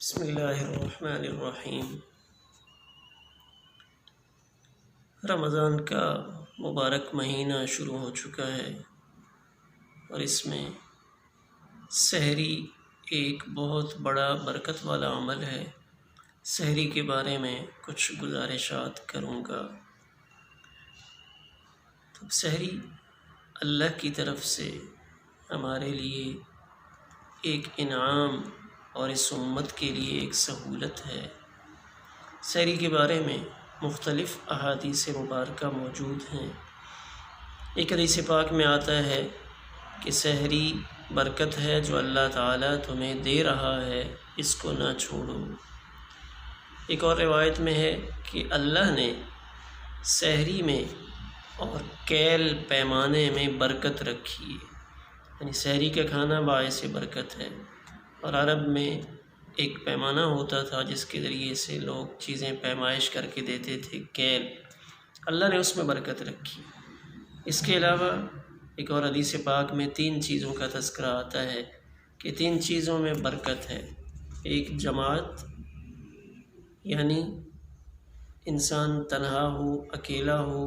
بسم اللہ الرحمن الرحیم۔ رمضان کا مبارک مہینہ شروع ہو چکا ہے اور اس میں سحری ایک بہت بڑا برکت والا عمل ہے۔ سحری کے بارے میں کچھ گزارشات کروں گا۔ تو سحری اللہ کی طرف سے ہمارے لیے ایک انعام اور اس امت کے لیے ایک سہولت ہے۔ سحری کے بارے میں مختلف احادیث مبارکہ موجود ہیں۔ ایک حدیث پاک میں آتا ہے کہ سحری برکت ہے جو اللہ تعالیٰ تمہیں دے رہا ہے، اس کو نہ چھوڑو۔ ایک اور روایت میں ہے کہ اللہ نے سحری میں اور کیل پیمانے میں برکت رکھی ہے، یعنی سحری کا کھانا باعث برکت ہے۔ اور عرب میں ایک پیمانہ ہوتا تھا جس کے ذریعے سے لوگ چیزیں پیمائش کر کے دیتے تھے، کیل، اللہ نے اس میں برکت رکھی۔ اس کے علاوہ ایک اور حدیث پاک میں 3 چیزوں کا تذکرہ آتا ہے کہ 3 چیزوں میں برکت ہے۔ ایک جماعت، یعنی انسان تنہا ہو، اکیلا ہو،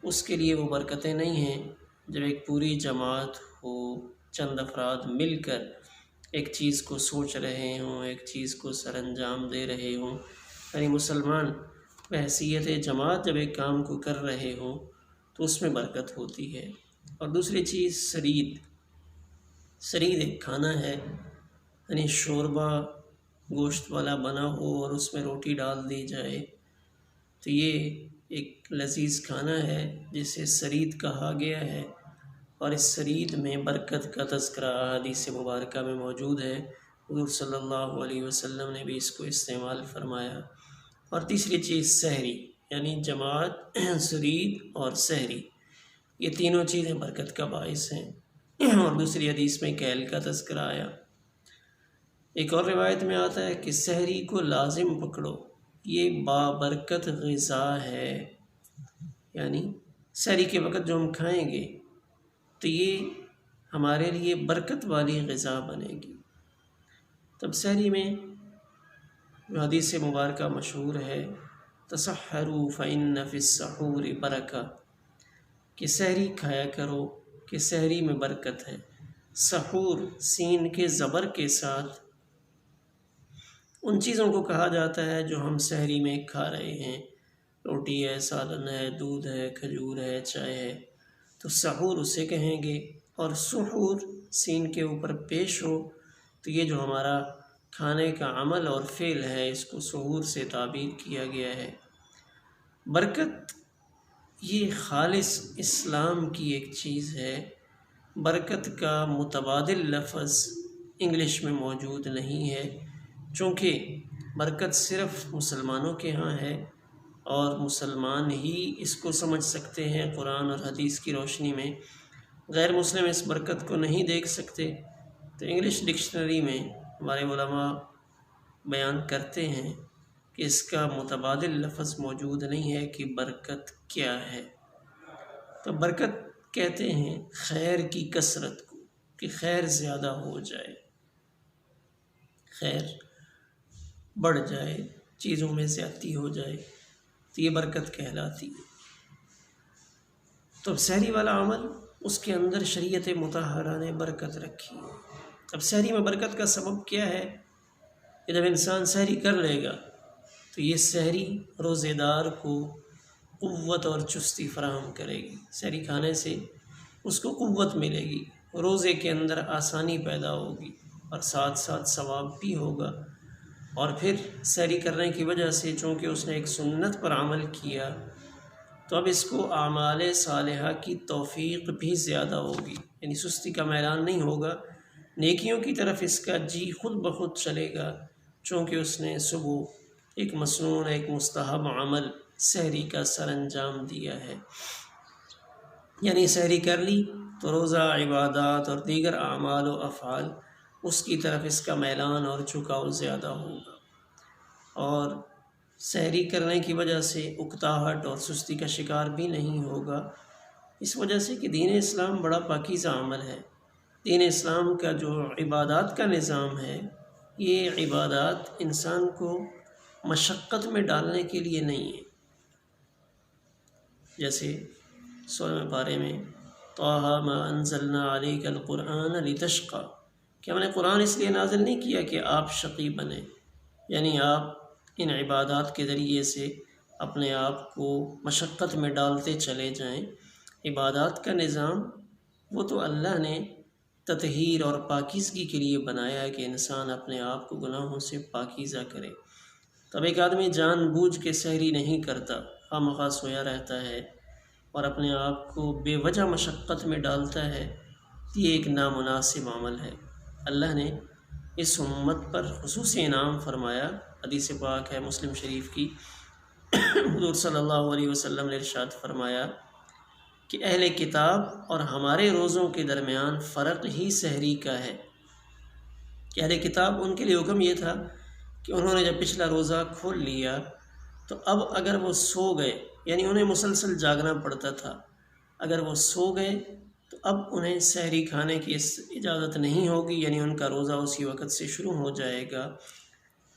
اس کے لیے وہ برکتیں نہیں ہیں۔ جب ایک پوری جماعت ہو، چند افراد مل کر ایک چیز کو سوچ رہے ہوں، ایک چیز کو سر انجام دے رہے ہوں، یعنی مسلمان بحیثیت جماعت جب ایک کام کو کر رہے ہوں تو اس میں برکت ہوتی ہے۔ اور دوسری چیز سرید ایک کھانا ہے، یعنی شوربہ گوشت والا بنا ہو اور اس میں روٹی ڈال دی جائے، تو یہ ایک لذیذ کھانا ہے جسے سرید کہا گیا ہے۔ اور اس سرید میں برکت کا تذکرہ احادیث مبارکہ میں موجود ہے۔ حضور صلی اللہ علیہ وسلم نے بھی اس کو استعمال فرمایا۔ اور تیسری چیز سحری، یعنی جماعت، سرید اور سحری، یہ تینوں چیزیں برکت کا باعث ہیں۔ اور دوسری حدیث میں کیل کا تذکرہ آیا۔ ایک اور روایت میں آتا ہے کہ سحری کو لازم پکڑو، یہ بابرکت غذا ہے، یعنی سحری کے وقت جو ہم کھائیں گے تو یہ ہمارے لیے برکت والی غذا بنے گی۔ تب سحری میں جو حدیث مبارکہ مشہور ہے، تسحروا فإن فی السحور برکہ، کہ سحری کھایا کرو کہ سحری میں برکت ہے۔ سحور سین کے زبر کے ساتھ ان چیزوں کو کہا جاتا ہے جو ہم سحری میں کھا رہے ہیں، روٹی ہے، سالن ہے، دودھ ہے، کھجور ہے، چائے ہے، تو سحور اسے کہیں گے۔ اور سحور سین کے اوپر پیش ہو تو یہ جو ہمارا کھانے کا عمل اور فعل ہے، اس کو سحور سے تعبیر کیا گیا ہے۔ برکت یہ خالص اسلام کی ایک چیز ہے۔ برکت کا متبادل لفظ انگلش میں موجود نہیں ہے، چونکہ برکت صرف مسلمانوں کے ہاں ہے اور مسلمان ہی اس کو سمجھ سکتے ہیں قرآن اور حدیث کی روشنی میں۔ غیر مسلم اس برکت کو نہیں دیکھ سکتے۔ تو انگلش ڈکشنری میں ہمارے علماء بیان کرتے ہیں کہ اس کا متبادل لفظ موجود نہیں ہے کہ برکت کیا ہے۔ تو برکت کہتے ہیں خیر کی کثرت کو، کہ خیر زیادہ ہو جائے، خیر بڑھ جائے، چیزوں میں زیادتی ہو جائے، تو یہ برکت کہلاتی ہے۔ تو سحری والا عمل، اس کے اندر شریعت مطہرہ نے برکت رکھی ہے۔ اب سحری میں برکت کا سبب کیا ہے کہ جب انسان سحری کر لے گا تو یہ سحری روزے دار کو قوت اور چستی فراہم کرے گی۔ سحری کھانے سے اس کو قوت ملے گی، روزے کے اندر آسانی پیدا ہوگی اور ساتھ ساتھ ثواب بھی ہوگا۔ اور پھر سحری کرنے کی وجہ سے چونکہ اس نے ایک سنت پر عمل کیا تو اب اس کو اعمال صالحہ کی توفیق بھی زیادہ ہوگی، یعنی سستی کا میلان نہیں ہوگا، نیکیوں کی طرف اس کا جی خود بخود چلے گا، چونکہ اس نے صبح ایک مسنون، ایک مستحب عمل سحری کا سر انجام دیا ہے۔ یعنی سحری کر لی تو روزہ، عبادات اور دیگر اعمال و افعال، اس کی طرف اس کا میلان اور جھکاؤ زیادہ ہوگا۔ اور سحری کرنے کی وجہ سے اکتاہٹ اور سستی کا شکار بھی نہیں ہوگا، اس وجہ سے کہ دین اسلام بڑا پاکیزہ عمل ہے۔ دین اسلام کا جو عبادات کا نظام ہے یہ عبادات انسان کو مشقت میں ڈالنے کے لیے نہیں ہے. جیسے 16ویں پارے میں طٰہٰ مَا أَنزَلْنَا عَلَيْكَ الْقُرْآنَ لِتَشْقَىٰ کہ ہم نے قرآن اس لیے نازل نہیں کیا کہ آپ شقی بنیں، یعنی آپ ان عبادات کے ذریعے سے اپنے آپ کو مشقت میں ڈالتے چلے جائیں. عبادات کا نظام وہ تو اللہ نے تطہیر اور پاکیزگی کے لیے بنایا ہے کہ انسان اپنے آپ کو گناہوں سے پاکیزہ کرے. تب ایک آدمی جان بوجھ کے سحری نہیں کرتا، خواہ سویا رہتا ہے اور اپنے آپ کو بے وجہ مشقت میں ڈالتا ہے، یہ ایک نامناسب عمل ہے. اللہ نے اس امت پر خصوصی انعام فرمایا. حدیث پاک ہے مسلم شریف کی، حضور صلی اللہ علیہ وسلم نے ارشاد فرمایا کہ اہل کتاب اور ہمارے روزوں کے درمیان فرق ہی سحری کا ہے. کہ اہل کتاب ان کے لیے حکم یہ تھا کہ انہوں نے جب پچھلا روزہ کھول لیا تو اب اگر وہ سو گئے، یعنی انہیں مسلسل جاگنا پڑتا تھا، اگر وہ سو گئے تو اب انہیں سحری کھانے کی اجازت نہیں ہوگی، یعنی ان کا روزہ اسی وقت سے شروع ہو جائے گا.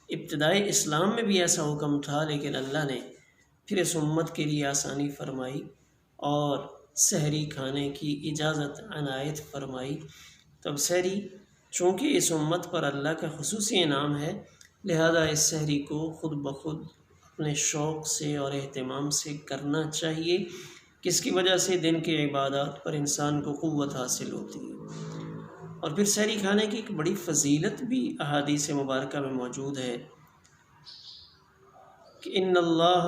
ابتدائی اسلام میں بھی ایسا حکم تھا، لیکن اللہ نے پھر اس امت کے لیے آسانی فرمائی اور سحری کھانے کی اجازت عنایت فرمائی. تو اب سحری چونکہ اس امت پر اللہ کا خصوصی انعام ہے، لہذا اس سحری کو خود بخود اپنے شوق سے اور اہتمام سے کرنا چاہیے، جس کی وجہ سے دن کے عبادات پر انسان کو قوت حاصل ہوتی ہے. اور پھر سحری کھانے کی ایک بڑی فضیلت بھی احادیث مبارکہ میں موجود ہے کہ ان اللہ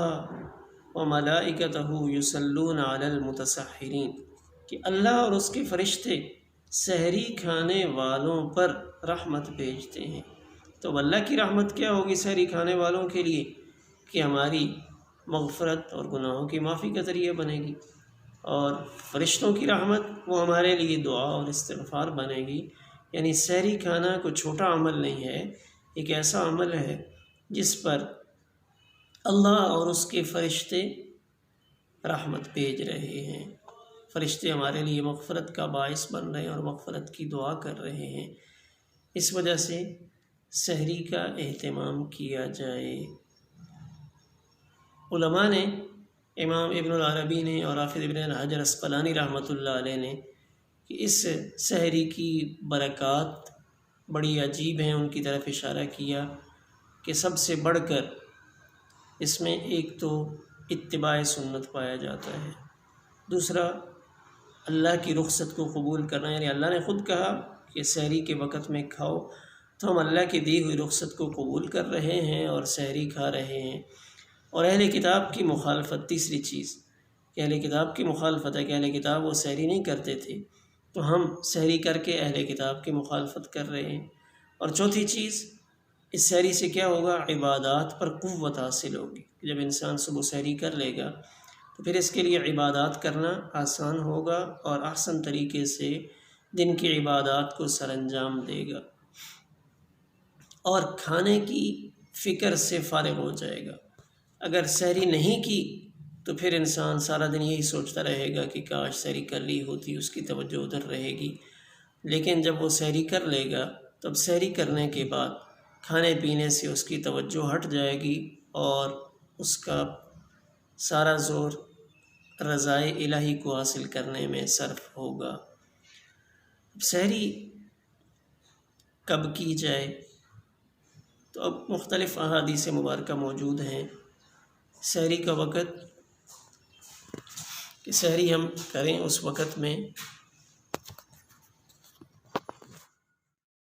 وملائکتہ یصلون علی المتسحرین، کہ اللہ اور اس کے فرشتے سحری کھانے والوں پر رحمت بھیجتے ہیں. تو اللہ کی رحمت کیا ہوگی سحری کھانے والوں کے لیے؟ کہ ہماری مغفرت اور گناہوں کی معافی کا ذریعہ بنے گی. اور فرشتوں کی رحمت وہ ہمارے لیے دعا اور استغفار بنے گی. یعنی سحری کھانا کوئی چھوٹا عمل نہیں ہے، ایک ایسا عمل ہے جس پر اللہ اور اس کے فرشتے رحمت بھیج رہے ہیں. فرشتے ہمارے لیے مغفرت کا باعث بن رہے ہیں اور مغفرت کی دعا کر رہے ہیں. اس وجہ سے سحری کا اہتمام کیا جائے. علماء نے، امام ابن العربی نے اور حافظ ابن حجر عسقلانی رحمۃ اللہ علیہ نے، کہ اس سحری کی برکات بڑی عجیب ہیں، ان کی طرف اشارہ کیا کہ سب سے بڑھ کر اس میں ایک تو اتباع سنت پایا جاتا ہے، دوسرا اللہ کی رخصت کو قبول کرنا، یعنی اللہ نے خود کہا کہ سحری کے وقت میں کھاؤ، تو ہم اللہ کی دی ہوئی رخصت کو قبول کر رہے ہیں اور سحری کھا رہے ہیں. اور اہل کتاب کی مخالفت، تیسری چیز کہ اہل کتاب کی مخالفت ہے کہ اہل کتاب وہ سحری نہیں کرتے تھے، تو ہم سحری کر کے اہل کتاب کی مخالفت کر رہے ہیں. اور چوتھی چیز، اس سحری سے کیا ہوگا؟ عبادات پر قوت حاصل ہوگی. جب انسان صبح سحری کر لے گا تو پھر اس کے لیے عبادات کرنا آسان ہوگا اور احسن طریقے سے دن کی عبادات کو سر انجام دے گا اور کھانے کی فکر سے فارغ ہو جائے گا. اگر سحری نہیں کی تو پھر انسان سارا دن یہی سوچتا رہے گا کہ کاش سحری کر لی ہوتی، اس کی توجہ ادھر رہے گی. لیکن جب وہ سحری کر لے گا تب سحری کرنے کے بعد کھانے پینے سے اس کی توجہ ہٹ جائے گی اور اس کا سارا زور رضائے الہی کو حاصل کرنے میں صرف ہوگا. سحری کب کی جائے؟ تو اب مختلف احادیث مبارکہ موجود ہیں. سحری کا وقت کہ سحری ہم کریں اس وقت میں